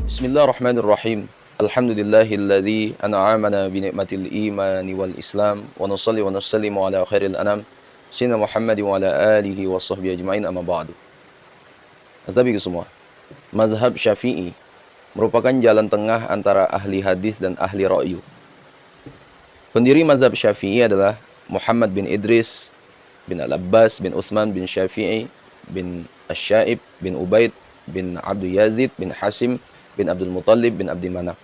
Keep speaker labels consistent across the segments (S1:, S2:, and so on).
S1: Bismillahirrahmanirrahim. Alhamdulillahilladzi an'amana bi ni'matil imani wal islam wa nusalli wa nusallimu ala khairil anam sayyidina Muhammad wa ala alihi wa sahbihi ajma'in, amma ba'du. Azabiku semua, mazhab Syafi'i merupakan jalan tengah antara ahli hadis dan ahli ra'yu. Pendiri mazhab Syafi'i adalah Muhammad bin Idris bin Al-Abbas bin Utsman bin Syafi'i bin Asy-Sya'ib bin Ubaid bin Abdul Yazid bin Hasim bin Abdul Muttalib bin Abdi Manaf.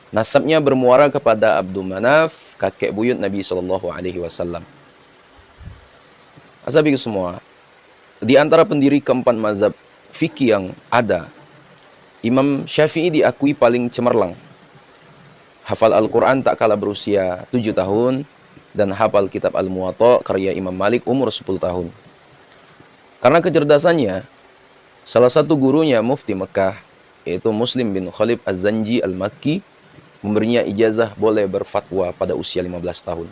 S1: Nasabnya bermuara kepada Abdul Manaf, kakek buyut Nabi SAW. Asabiku semua, di antara pendiri keempat mazhab fikih yang ada, Imam Syafi'i diakui paling cemerlang. Hafal Al-Quran tak kalah berusia 7 tahun, dan hafal kitab Al-Muwatta karya Imam Malik umur 10 tahun. Karena kecerdasannya, salah satu gurunya Mufti Mekah, yaitu Muslim bin Khalid Az-Zanji Al-Makki, memberinya ijazah boleh berfatwa pada usia 15 tahun.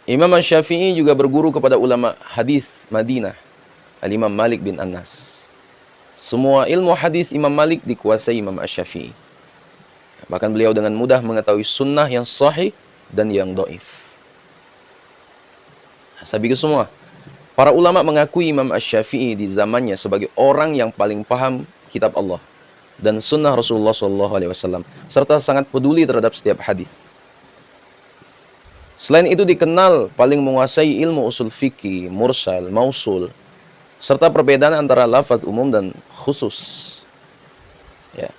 S1: Imam Syafi'i juga berguru kepada ulama hadis Madinah, Al-Imam Malik bin Anas. Semua ilmu hadis Imam Malik dikuasai Imam Syafi'i. Bahkan beliau dengan mudah mengetahui sunnah yang sahih dan yang dhaif. Sabiku semua, para ulama mengakui Imam Syafi'i di zamannya sebagai orang yang paling paham kitab Allah dan sunnah Rasulullah SAW, serta sangat peduli terhadap setiap hadis. Selain itu dikenal paling menguasai ilmu usul fikih, mursal, mausul, serta perbedaan antara lafaz umum dan khusus. Ya.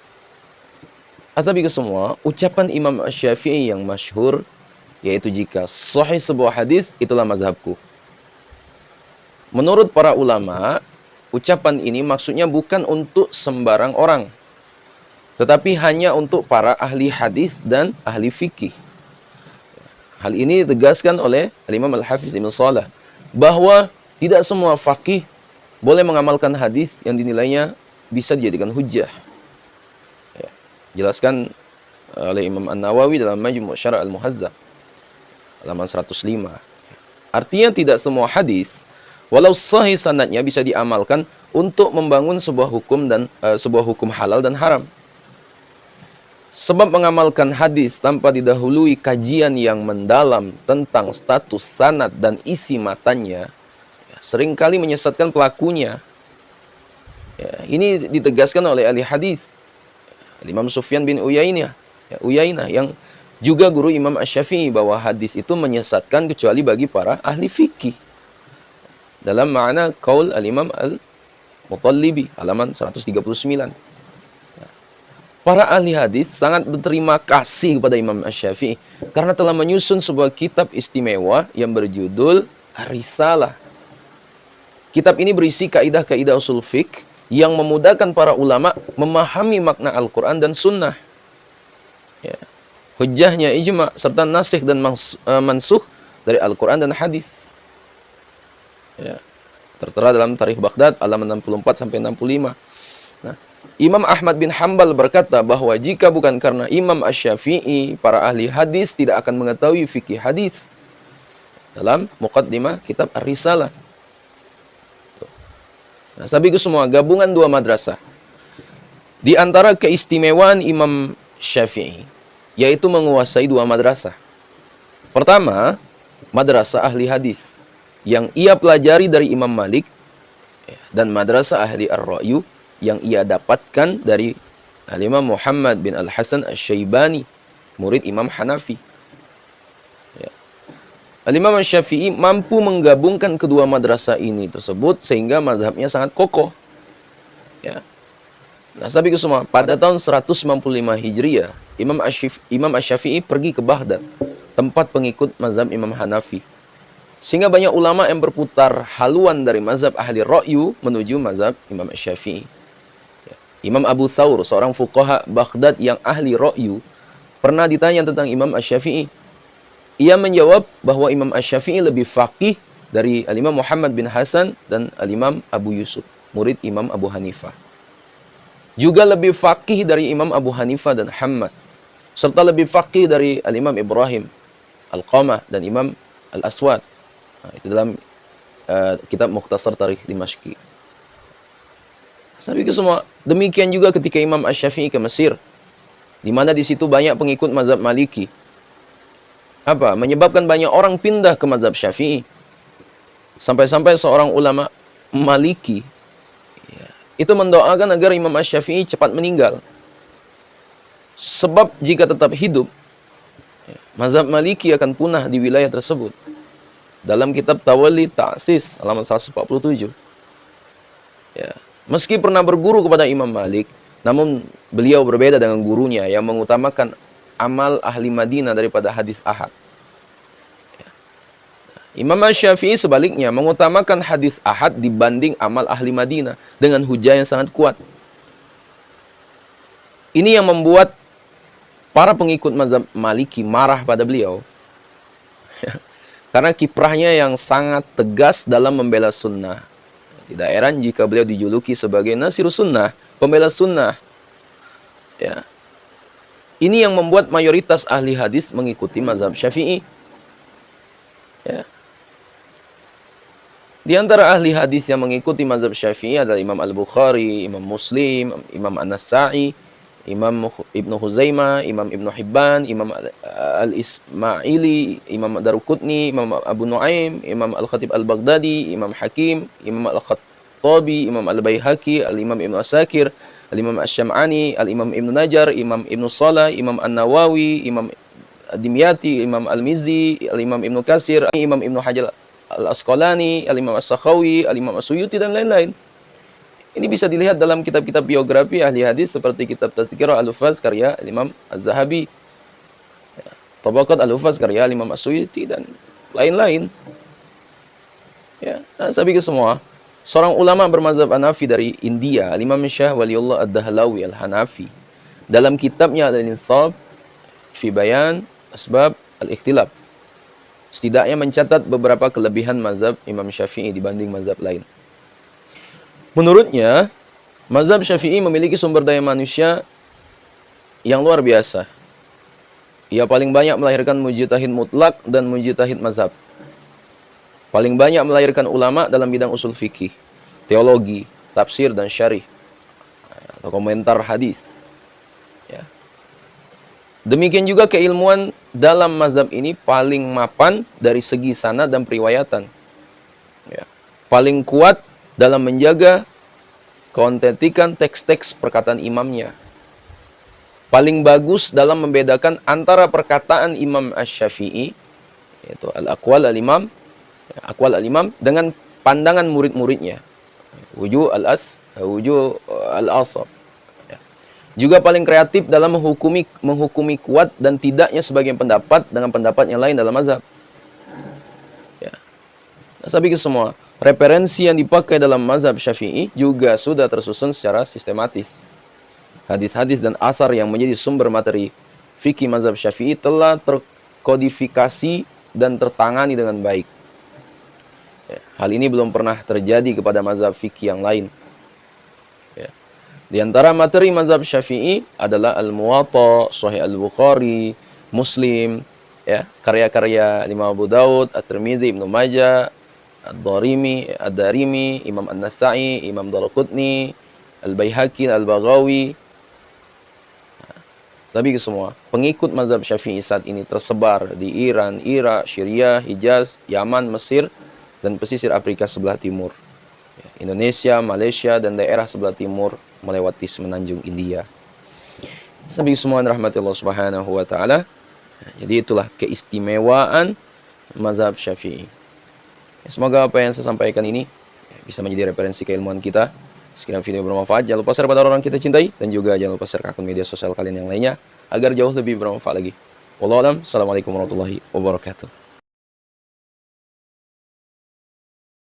S1: Asabiku semua, ucapan Imam Syafi'i yang masyhur, yaitu jika sahih sebuah hadis, itulah mazhabku. Menurut para ulama, ucapan ini maksudnya bukan untuk sembarang orang, tetapi hanya untuk para ahli hadis dan ahli fikih. Hal ini ditegaskan oleh Imam Al-Hafiz Ibn Salah, bahwa tidak semua faqih boleh mengamalkan hadis yang dinilainya bisa dijadikan hujjah. Ya, jelaskan oleh Imam An-Nawawi dalam Majmu' Syara' Al-Muhazzab, halaman 105. Artinya tidak semua hadis, walau sahih sanadnya, bisa diamalkan untuk membangun sebuah hukum dan sebuah hukum halal dan haram. Sebab mengamalkan hadis tanpa didahului kajian yang mendalam tentang status sanad dan isi matanya, seringkali menyesatkan pelakunya. Ya, ini ditegaskan oleh ahli hadis, Imam Sufyan bin Uyainah, yang juga guru Imam Asy-Syafi'i, bahwa hadis itu menyesatkan kecuali bagi para ahli fikih. Dalam makna qaul al-Imam Al-Mutallibi, halaman 139. Para ahli hadis sangat berterima kasih kepada Imam Asy-Syafi'i karena telah menyusun sebuah kitab istimewa yang berjudul Risalah. Kitab ini berisi kaidah-kaidah usul fiqh yang memudahkan para ulama memahami makna Al-Quran dan Sunnah. Ya. Hujjahnya ijma' serta nasikh dan mansukh dari Al-Quran dan hadis. Ya. Tertera dalam Tarikh Baghdad halaman 64-65. Nah, Imam Ahmad bin Hanbal berkata bahwa jika bukan karena Imam Asy-Syafi'i, para ahli hadis tidak akan mengetahui fikih hadis. Dalam muqaddimah kitab Ar-Risalah. Nah, sabiku semua, gabungan dua madrasah. Di antara keistimewaan Imam Syafi'i, yaitu menguasai dua madrasah. Pertama, madrasah ahli hadis yang ia pelajari dari Imam Malik, dan madrasah ahli ar-ra'yu yang ia dapatkan dari Al-Imam Muhammad bin Al-Hasan Asy-Syaibani, murid Imam Hanafi. Ya. Al-Imam Syafi'i mampu menggabungkan kedua madrasah ini tersebut sehingga mazhabnya sangat kokoh. Ya. Nah, sabiku semua, pada tahun 195 Hijriah, Imam Asy-Syafi'i pergi ke Baghdad, tempat pengikut mazhab Imam Hanafi. Sehingga banyak ulama yang berputar haluan dari mazhab ahli ra'yu menuju mazhab Imam Asy-Syafi'i. Imam Abu Thawr, seorang fuqaha Baghdad yang ahli ra'yu, pernah ditanya tentang Imam Asy-Syafi'i. Ia menjawab bahwa Imam Asy-Syafi'i lebih faqih dari Al-Imam Muhammad bin Hasan dan Al-Imam Abu Yusuf, murid Imam Abu Hanifah. Juga lebih faqih dari Imam Abu Hanifah dan Hammad, serta lebih faqih dari Al-Imam Ibrahim Al-Qamah dan Imam Al-Aswad. Nah, itu dalam kitab Mukhtasar Tarikh Dimashqi. Sampai ke semua. Demikian juga ketika Imam Asy-Syafi'i ke Mesir, di mana di situ banyak pengikut mazhab Maliki. Apa? Menyebabkan banyak orang pindah ke mazhab Syafi'i. Sampai-sampai seorang ulama Maliki itu mendoakan agar Imam Asy-Syafi'i cepat meninggal. Sebab jika tetap hidup, mazhab Maliki akan punah di wilayah tersebut. Dalam kitab Tawalli Ta'sis halaman 147. Ya. Meski pernah berguru kepada Imam Malik, namun beliau berbeda dengan gurunya yang mengutamakan amal ahli Madinah daripada hadis ahad. Ya. Imam Asy-Syafi'i sebaliknya mengutamakan hadis ahad dibanding amal ahli Madinah dengan hujah yang sangat kuat. Ini yang membuat para pengikut mazhab Maliki marah pada beliau. Karena kiprahnya yang sangat tegas dalam membela sunnah. Tidak heran jika beliau dijuluki sebagai Nasirus Sunnah, pembela sunnah. Ya. Ini yang membuat mayoritas ahli hadis mengikuti mazhab Syafi'i. Ya. Di antara ahli hadis yang mengikuti mazhab Syafi'i adalah Imam Al-Bukhari, Imam Muslim, Imam An-Nasa'i, Imam Ibnu Huzaimah, Imam Ibnu Hibban, Imam Al-Ismaili, Imam Daruqutni, Imam Abu Nuaim, Imam Al-Khatib Al-Baghdadi, Imam Hakim, Imam Al-Khattabi, Imam Al-Baihaqi, Al-Imam Ibnu Asakir, Al-Imam Asy-Syam'ani, Al-Imam Ibnu Najar, Imam Ibnu Salah, Imam An-Nawawi, Imam Ad-Dimyati, Imam Al-Mizzi, Al-Imam Ibnu Katsir, Imam Ibnu Hajar Al-Asqalani, Al-Imam As-Sakhawi, Al-Imam As-Suyuti, dan lain-lain. Ini bisa dilihat dalam kitab-kitab biografi ahli hadis seperti kitab Tazkirah Al-Huffaz karya Imam Az-Zahabi, Tabaqat Al-Huffaz karya Imam As-Suyuti, dan lain-lain. Ya, nah, saya pikir semua seorang ulama bermazhab Hanafi dari India, Imam Syah Waliullah Ad-Dahlawi Al-Hanafi, dalam kitabnya Al-Insaf fi Bayan Asbab Al-Ikhtilaf, setidaknya mencatat beberapa kelebihan mazhab Imam Syafi'i dibanding mazhab lain. Menurutnya, mazhab Syafi'i memiliki sumber daya manusia yang luar biasa. Ia paling banyak melahirkan mujtahid mutlak dan mujtahid mazhab. Paling banyak melahirkan ulama dalam bidang usul fikih, teologi, tafsir, dan syarih, atau komentar hadis. Ya. Demikian juga keilmuan dalam mazhab ini paling mapan dari segi sanad dan periwayatan. Ya. Paling kuat dalam menjaga keautentikan teks-teks perkataan imamnya. Paling bagus dalam membedakan antara perkataan Imam Asy-Syafi'i, yaitu al-aqwal al-imam, aqwal al-imam, dengan pandangan murid-muridnya, wujuh al-asab. Juga paling kreatif dalam menghukumi kuat dan tidaknya sebagian pendapat dengan pendapat yang lain dalam mazhab. Ya. Nah, saya pikir semua referensi yang dipakai dalam mazhab Syafi'i juga sudah tersusun secara sistematis. Hadis-hadis dan asar yang menjadi sumber materi fikih mazhab Syafi'i telah terkodifikasi dan tertangani dengan baik. Ya, hal ini belum pernah terjadi kepada mazhab fikih yang lain. Ya. Di antara materi mazhab Syafi'i adalah Al-Muwatta, Sahih Al-Bukhari, Muslim, ya, karya-karya Imam Abu Daud, At-Tirmidzi, Ibnu Majah, Ad-Darimi, Imam An-Nasa'i, Imam Daruqutni, Al-Baihaqi, Al-Baghawi. Sabi semua pengikut mazhab Syafi'i saat ini tersebar di Iran, Irak, Syria, Hijaz, Yaman, Mesir, dan pesisir Afrika sebelah timur, Indonesia, Malaysia, dan daerah sebelah timur melewati semenanjung India. Sabi semua rahmati Allah Subhanahu wa taala. Jadi itulah keistimewaan mazhab Syafi'i. Semoga apa yang saya sampaikan ini bisa menjadi referensi keilmuan kita. Sekiranya video bermanfaat, jangan lupa share pada orang kita cintai, dan juga jangan lupa share ke akun media sosial kalian yang lainnya agar jauh lebih bermanfaat lagi. Wallahu a'lam. Assalamualaikum warahmatullahi wabarakatuh.